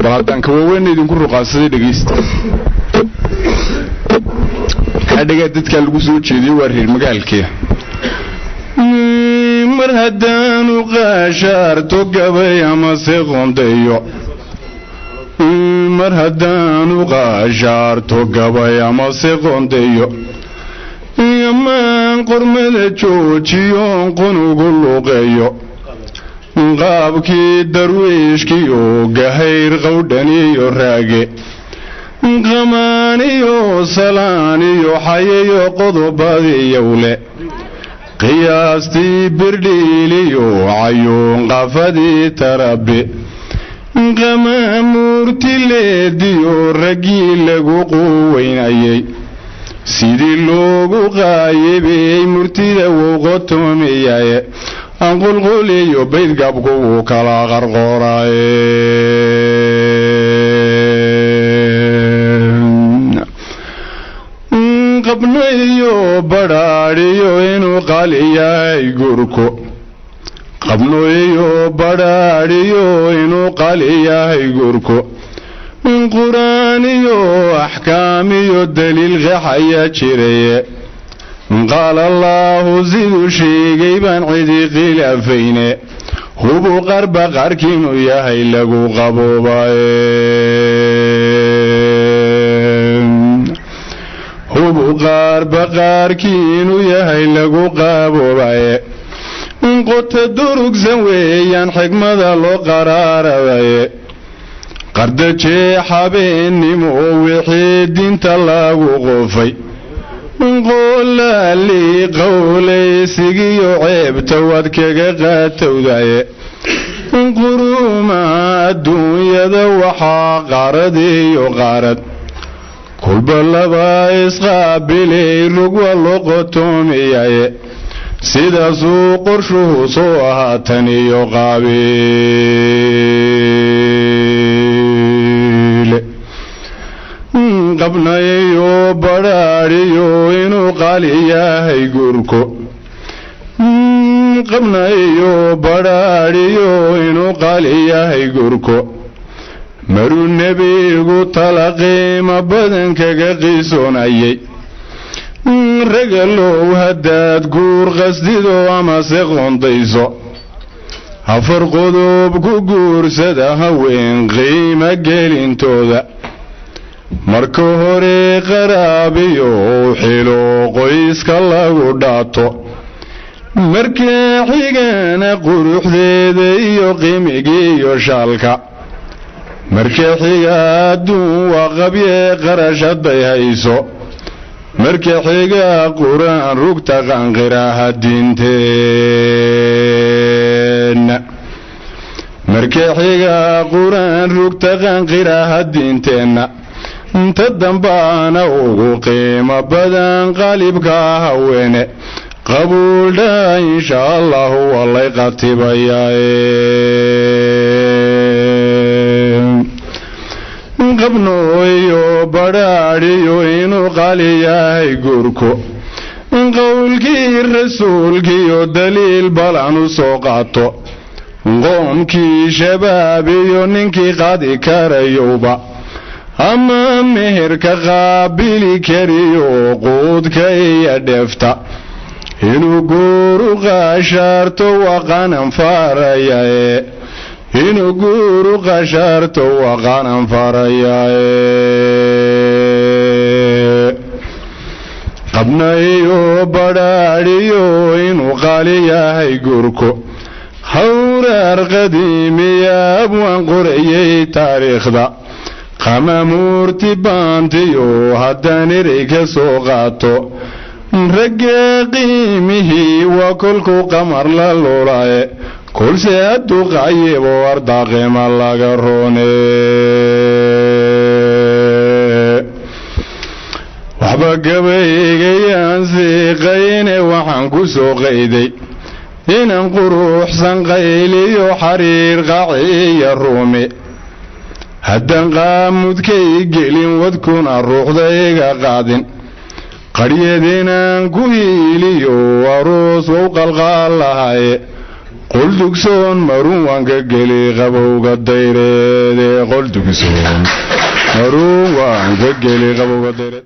baladaan ka waaweyn idinku ruqaansaday dhageysta hadhaga dadka lagu soo jeediyo waa reer magaalkii mar haddaanu qaashaarto gabay ama se qondayo mar haddaanu qaashaarto gabay ama se qondayo yamaan qormada joojiyoon qonugu luqeeyo qaabkii darwiishkiyo gahayr qowdhaniyo raage qamaaniyo salaaniyo xayayo qodobadiyowle qiyaastii birdhiiliyo cayuun qafadii tarabe qamaamuurtileediyo raggii lagu quweynayay sidii loogu qaayibiyey murtida wuu qotomiyaye anqulquliyo baydgabku wuu kala qarqoraye qabnayo badhaadhiyo inuu qaali yahay gurko qabnayo badhaadhiyo inuu qaali yahay gurko quraaniyo axkaamiyo daliil qeexaya jiraye qaala allaahu siduu sheegay baan cidi khilaafayne hubu qarba qarkiinuu yahay lagu qaboobaye hubu qarba qarkiinuu yahay lagu qaboobaye qota durugsan weeyaan xigmada loo qaraarabaye qardajee xabeennimo wixii dinta lagu qofay qolaalii qowlaysigiyo ceebta waad kaga qaatowdaye quruumaha adduunyada waxaa qaradiyo qarad kulba laba isqaabilay rugwa loo qotoomiyaye sidaasuu qorshuhu soo ahaatan iyo qaabiile qabnayo badhaadhiyo inuu qaali yahay gurko qabnayo badhaadhiyo inuu qaali yahay gurko maruu nebigu tala qiimo badan kaga qiisoonayay ragalow haddaad guur qasdido amase qondayso afar qodob ku guursada haween qiimo gelintooda marka hore qaraabiyo xilo qoyska lagu dhaato marka xigana quruxdeeda iyo qiimigiiyo shaalka marka xiga adduun waa qabye qarashaday hayso marka xiga quraan rugta qanqiraha diinteenna marka xiga quraan rugta qanqiraha diinteenna inta dambaana ugu qiimo badan qalibka haweene qabuuldha insha allahu wallay qatibayaaye qabnayo badhaadhiyo inuu qaali yahay gurko qowlkii rasuulkiyo daliil balan u soo qaato qoomkii shabaabiyo ninkii qaadi karayowba ama meherka qaabili kariyo quudka iyo dheefta inuu guuru qaashaarto waqanan farayae inuu guuru qashaarto waqanan farayae qabnayo badhaadhiyo inuu qaali yahay gurko hawraar qadiimiya abwaan qorayay taariikhda qamamuurti baantiyo haddaan erey ka soo qaato ragga qiimihii waa kolku qamar la lulaye kulse hadduu qaayebo ardaaqima laga roone waxba gabaygayaan siiqayne waxaan ku soo qayday inaan quruxsan qayliyo xariir qaciya ruumi haddaan qaamudkay gelin wadkuna ruuxdayga qaadin qaryadinaan ku hiiliyo aroos wou qalqaal lahaye قل دكسون مروان كجلي غبوغ الديرة قل دكسون مروان كجلي غبوغ الديرة